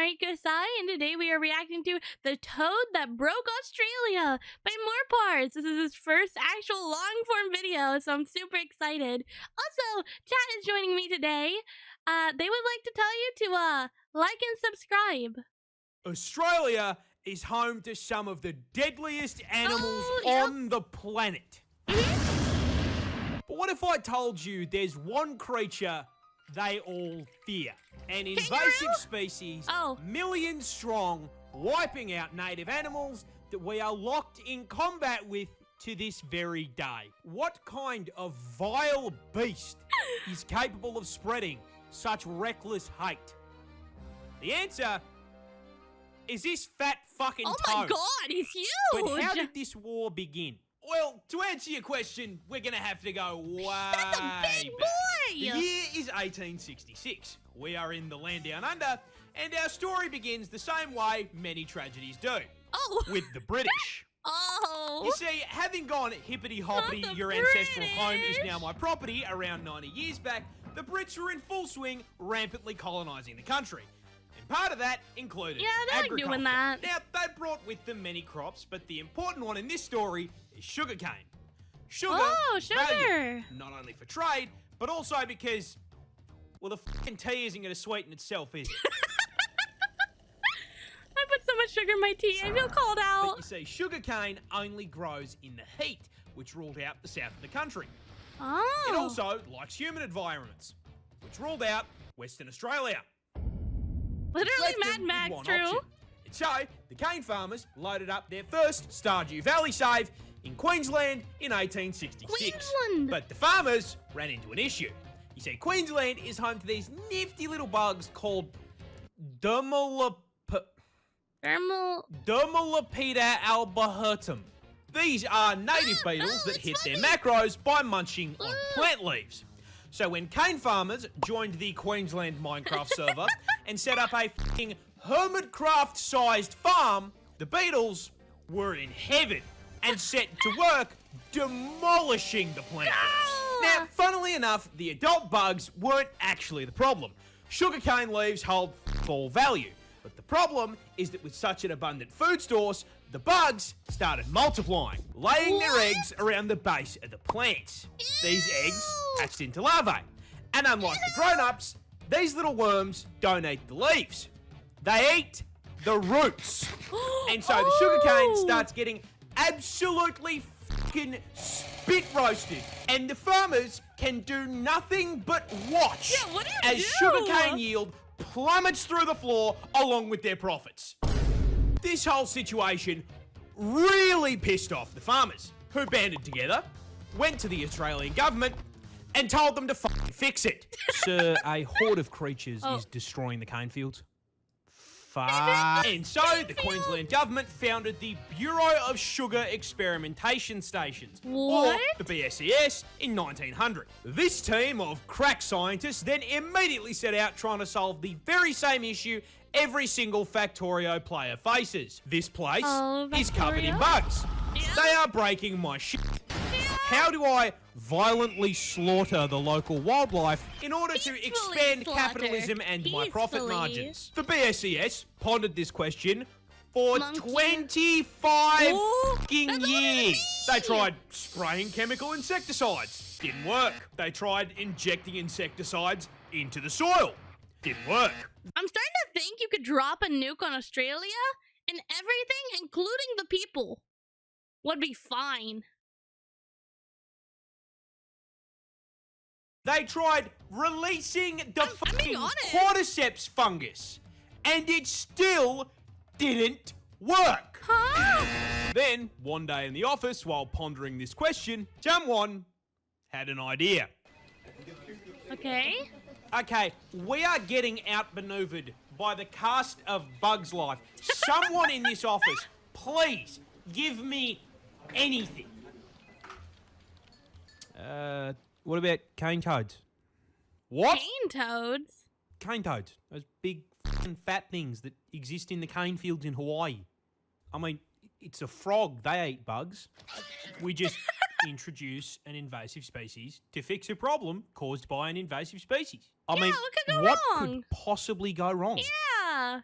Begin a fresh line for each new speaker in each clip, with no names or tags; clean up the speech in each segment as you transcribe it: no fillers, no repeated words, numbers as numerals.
Nariko Sai, and today we are reacting to The Toad That Broke Australia by Moreparz. This is his first actual long-form video, so I'm super excited. Also, chat is joining me today. They would like to tell you to like and subscribe.
Australia is home to some of the deadliest animals on the planet. But what if I told you there's one creature they all fear? An invasive species, millions strong, wiping out native animals that we are locked in combat with to this very day. What kind of vile beast is capable of spreading such reckless hate? The answer is this fat fucking toad.
Oh my god, he's huge!
But how did this war begin? Well, to answer your question, we're going to have to go way
That's a big
back.
boy!
The year is 1866. We are in the land down under, and our story begins the same way many tragedies do.
Oh!
With the British.
Oh!
You see, having gone hippity-hoppity, your ancestral home is now my property, around 90 years back, the Brits were in full swing, rampantly colonising the country. And part of that included agriculture.
Doing that.
Now, they brought with them many crops, but the important one in this story is sugarcane. Sugar, valued not only for trade, but also because, well, the fucking tea isn't going to sweeten itself, is it?
I put so much sugar in my tea, I feel called out.
But you see, sugarcane only grows in the heat, which ruled out the south of the country.
Oh.
It also likes humid environments, which ruled out Western Australia.
Literally Mad Max, true.
And so, the cane farmers loaded up their first Stardew Valley save in Queensland in 1866.
Queensland!
But the farmers ran into an issue. You see, Queensland is home to these nifty little bugs called Dermalopida albahertum. These are native beetles that hit their macros by munching on plant leaves. So when cane farmers joined the Queensland Minecraft server and set up a fucking Hermitcraft-sized farm, the beetles were in heaven and set to work demolishing the plant leaves. Now, funnily enough, the adult bugs weren't actually the problem. Sugarcane leaves hold full value. But the problem is that with such an abundant food source, the bugs started multiplying, laying their eggs around the base of the plants. These eggs hatched into larvae. And unlike the grown-ups, these little worms don't eat the leaves. They eat the roots. And so the sugarcane starts getting absolutely fucking spit roasted. And the farmers can do nothing but watch as sugarcane yield plummets through the floor along with their profits. This whole situation really pissed off the farmers, who banded together, went to the Australian government, and told them to fucking fix it. Sir, a horde of creatures is destroying the cane fields. Fuck. And so the Queensland government founded the Bureau of Sugar Experimentation Stations, or the BSES, in 1900. This team of crack scientists then immediately set out trying to solve the very same issue every single Factorio player faces. This place is covered in bugs. They are breaking my shit. How do I violently slaughter the local wildlife in order to expand capitalism and my profit margins? The BSES pondered this question for 25 fucking years. They tried spraying chemical insecticides. Didn't work. They tried injecting insecticides into the soil. Didn't work.
I'm starting to think you could drop a nuke on Australia and everything, including the people, would be fine.
They tried releasing the fucking cordyceps fungus, and it still didn't work. Then, one day in the office, while pondering this question, someone had an idea. Okay, we are getting outmaneuvered by the cast of Bugs Life. Someone in this office, please give me anything. What about cane toads? What?
Cane toads?
Cane toads. Those big fucking fat things that exist in the cane fields in Hawaii. I mean, it's a frog. They eat bugs. We just introduce an invasive species to fix a problem caused by an invasive species. I mean,
what could
possibly go wrong?
Yeah.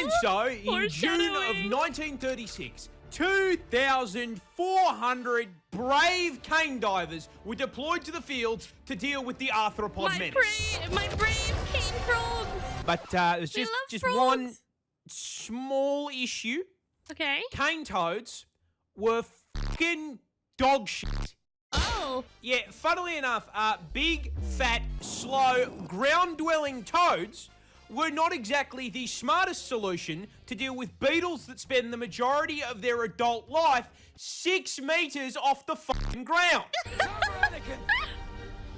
And so, in June of
Foreshadowing.
1936, 2,400 brave cane divers were deployed to the fields to deal with the arthropod menace.
My brave cane frogs.
But there's
They love
just
frogs.
one small issue.
Okay.
Cane toads were fucking dog shit.
Oh.
Yeah, funnily enough, big, fat, slow, ground-dwelling toads were not exactly the smartest solution to deal with beetles that spend the majority of their adult life 6 meters off the fucking ground.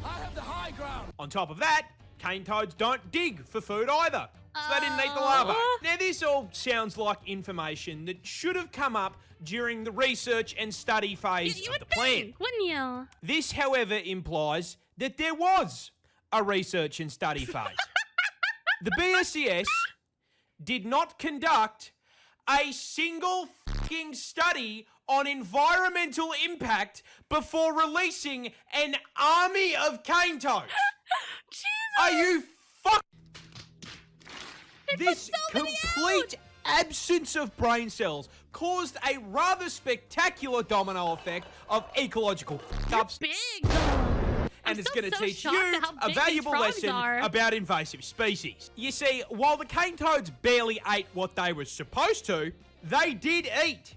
I have the high ground.
On top of that, cane toads don't dig for food either, so they didn't eat the larvae. Now, this all sounds like information that should have come up during the research and study phase
You
of
would
the plan.
think, wouldn't you?
This, however, implies that there was a research and study phase. The BSES did not conduct a single fucking study on environmental impact before releasing an army of cane toads.
Jesus.
Are you fuck?
put
This
so many
complete absence of brain cells caused a rather spectacular domino effect of ecological fuck-ups,
Big though.
and
I'm
it's
still
going to
so
teach
shocked
you
at how
a
big these
valuable
frogs
lesson
are.
about invasive species. You see, while the cane toads barely ate what they were supposed to, they did eat.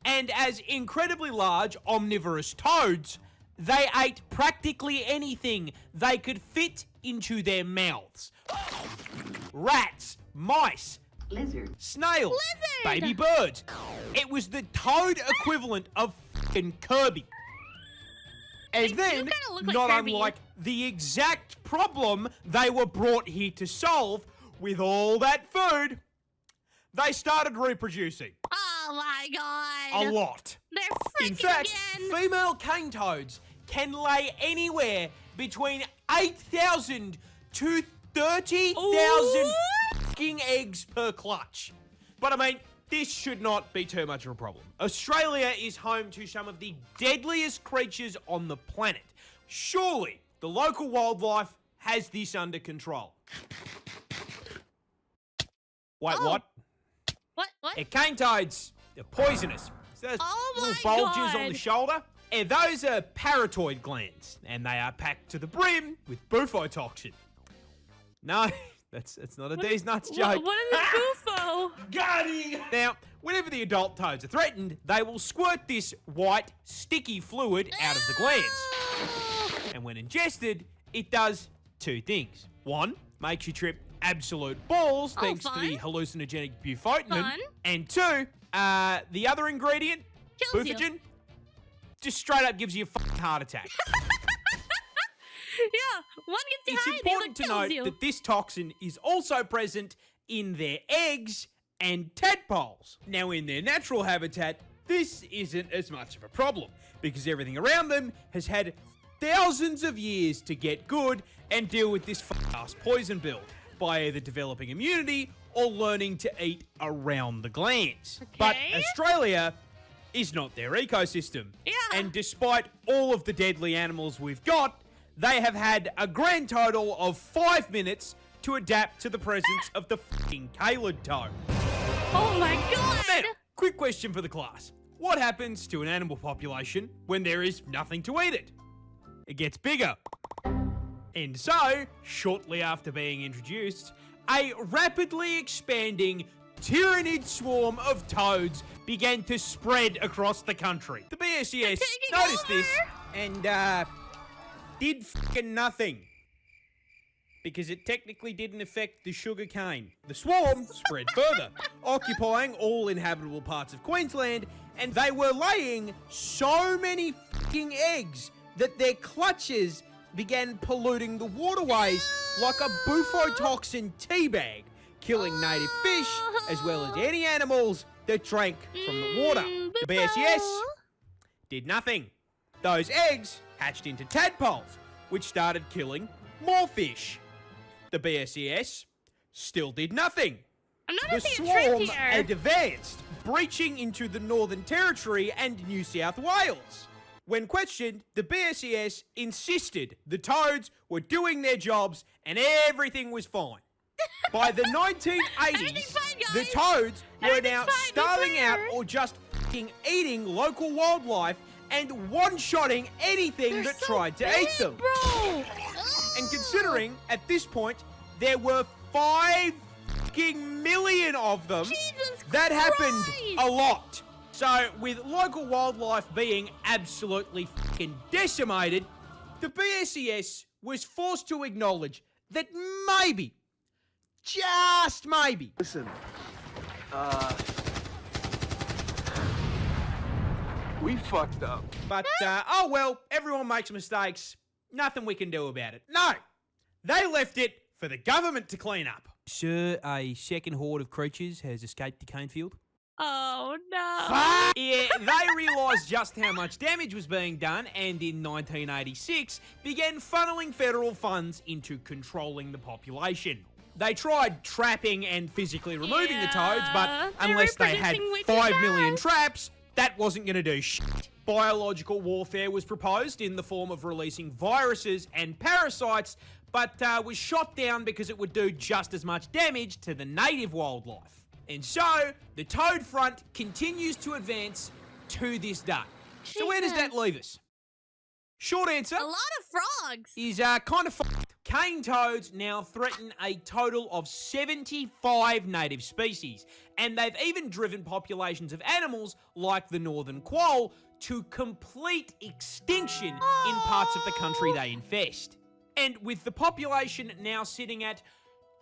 And as incredibly large omnivorous toads, they ate practically anything they could fit into their mouths. Rats, mice,
Lizard.
snails,
Lizard!
baby birds. It was the toad equivalent of f***ing Kirby. And
do
then,
kinda look like
not
Kirby.
unlike the exact problem they were brought here to solve, with all that food, they started reproducing.
Oh my god.
A lot.
They're freaking
In fact,
again.
female cane toads can lay anywhere between 8,000 to 30,000
Ooh.
fucking eggs per clutch. But I mean, this should not be too much of a problem. Australia is home to some of the deadliest creatures on the planet. Surely, the local wildlife has this under control. Wait,
Oh.
what?
What?
Yeah, cane toads, they're poisonous. So those
Oh
little
my
bulges on the
God.
shoulder, those are parotid glands, and they are packed to the brim with bufotoxin. No, that's not a D's nuts joke.
What is a bufo?
Got him! Now, whenever the adult toads are threatened, they will squirt this white, sticky fluid out of the glands. And when ingested, it does two things. One, makes you trip absolute balls
Oh,
thanks to the
fun.
hallucinogenic bufotenin.
Fun.
And two, the other ingredient,
Kills you.
bufogen, just straight up gives you a fucking heart attack.
Yeah, one gets you
It's
high, the other
important to
kills
note
you.
that this toxin is also present in their eggs and tadpoles. Now, in their natural habitat, this isn't as much of a problem because everything around them has had thousands of years to get good and deal with this ass poison build by either developing immunity or learning to eat around the glands. But
Okay.
Australia is not their ecosystem.
Yeah.
And despite all of the deadly animals we've got, they have had a grand total of 5 minutes to adapt to the presence of the fucking Calid toad.
Oh my god!
Now, quick question for the class. What happens to an animal population when there is nothing to eat it? It gets bigger. And so, shortly after being introduced, a rapidly expanding tyrannid swarm of toads began to spread across the country. The BSES
taking
noticed
over.
this and did fucking nothing. Because it technically didn't affect the sugarcane. The swarm spread further, occupying all inhabitable parts of Queensland, and they were laying so many fucking eggs that their clutches began polluting the waterways like a bufotoxin teabag, killing native fish as well as any animals that drank from the water. The BSES did nothing. Those eggs hatched into tadpoles, which started killing more fish. The BSES still did nothing.
I'm
The
noticing a trend
swarm
here.
had advanced, breaching into the Northern Territory and New South Wales. When questioned, the BSES insisted the toads were doing their jobs and everything was fine. By the
Everything's
1980s,
fine, guys.
the toads were
Everything's
now
fine, be
starving out
fair.
or just fucking eating local wildlife and one-shotting anything
They're
that
so
tried to
big,
eat them.
bro.
And considering, at this point, there were 5 fucking million of them,
Jesus
that happened
Christ.
a lot. So, with local wildlife being absolutely fucking decimated, the BSES was forced to acknowledge that maybe, just maybe,
Listen, we fucked up.
but oh well, everyone makes mistakes. Nothing we can do about it. No, they left it for the government to clean up. Sir, a second horde of creatures has escaped the cane field.
Oh no.
Yeah, they realised just how much damage was being done and in 1986 began funneling federal funds into controlling the population. They tried trapping and physically removing the toads, but
Yeah,
unless they had
reproducing way too
5 million
fast.
traps, that wasn't going to do shit. Biological warfare was proposed in the form of releasing viruses and parasites, but was shot down because it would do just as much damage to the native wildlife. And so, the toad front continues to advance to this day. So where does that leave us? Short answer
A lot of frogs.
is kind of fucked. Cane toads now threaten a total of 75 native species, and they've even driven populations of animals like the northern quoll to complete extinction in parts of the country they infest. And with the population now sitting at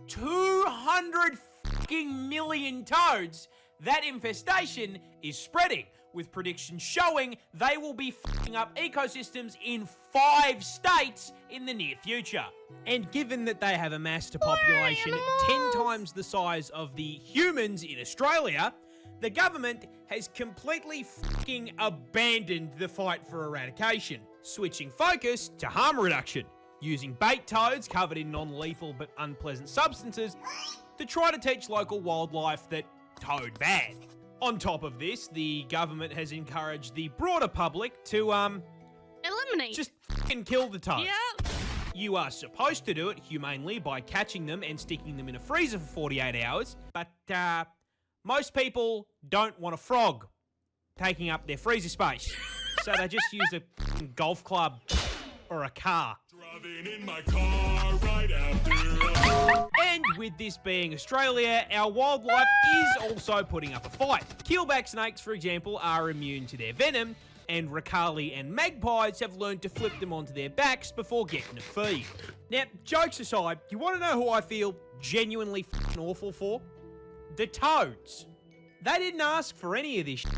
200 fucking million toads, that infestation is spreading, with predictions showing they will be fucking up ecosystems in 5 states in the near future. And given that they have amassed a population 10 times the size of the humans in Australia, the government has completely fucking abandoned the fight for eradication, switching focus to harm reduction, using bait toads covered in non-lethal but unpleasant substances to try to teach local wildlife that toad bad. On top of this, the government has encouraged the broader public to,
Eliminate.
just fucking kill the toad.
Yep.
You are supposed to do it humanely by catching them and sticking them in a freezer for 48 hours, but, most people don't want a frog taking up their freezer space. So they just use a fucking golf club or a car.
Driving in my car right after
And with this being Australia, our wildlife is also putting up a fight. Keelback snakes, for example, are immune to their venom, and Ricali and magpies have learned to flip them onto their backs before getting a feed. Now, jokes aside, you want to know who I feel genuinely fucking awful for? The toads. They didn't ask for any of this shit.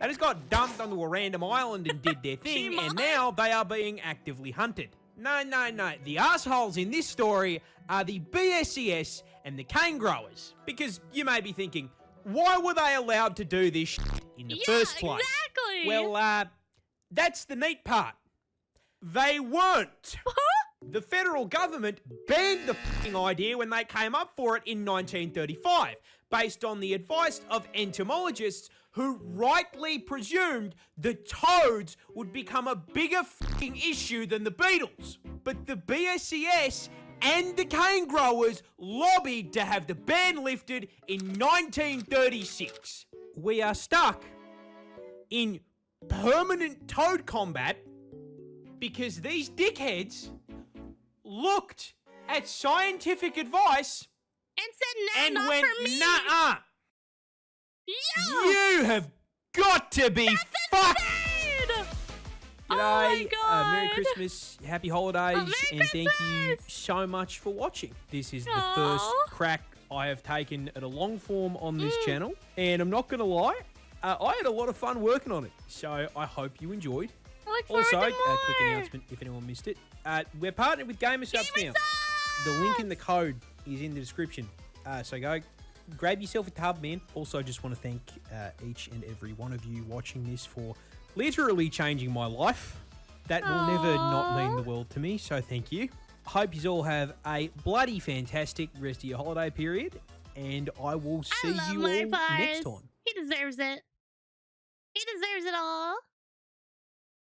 They just got dumped onto a random island and did their thing, and now they are being actively hunted. No. The assholes in this story are the BSES and the cane growers. Because you may be thinking, why were they allowed to do this shit in the first place?
Exactly.
Well, that's the neat part. They weren't. The federal government banned the fucking idea when they came up for it in 1935, based on the advice of entomologists who rightly presumed the toads would become a bigger fucking issue than the beetles. But the BSES and the cane growers lobbied to have the ban lifted in 1936. We are stuck in permanent toad combat because these dickheads looked at scientific advice
and said,
and
no, not
went,
for me.
nah-uh.
Yeah.
You have got to be fucked.
Insane.
G'day,
Oh my God.
Merry Christmas, Happy Holidays,
Merry
and thank you
Christmas.
so much for watching. This is the
Aw.
first crack I have taken at a long form on this channel, and I'm not going to lie, I had a lot of fun working on it, so I hope you enjoyed.
I look forward
Also,
to
a
more.
quick announcement if anyone missed it. We're partnered with Gamersubs now. The link in the code is in the description. So go grab yourself a tub, man. Also, just want to thank each and every one of you watching this for literally changing my life. That will never not mean the world to me, so thank you. Hope you all have a bloody fantastic rest of your holiday period, and I will see
I love
you all
Moreparz.
next time.
He deserves it. He deserves it all.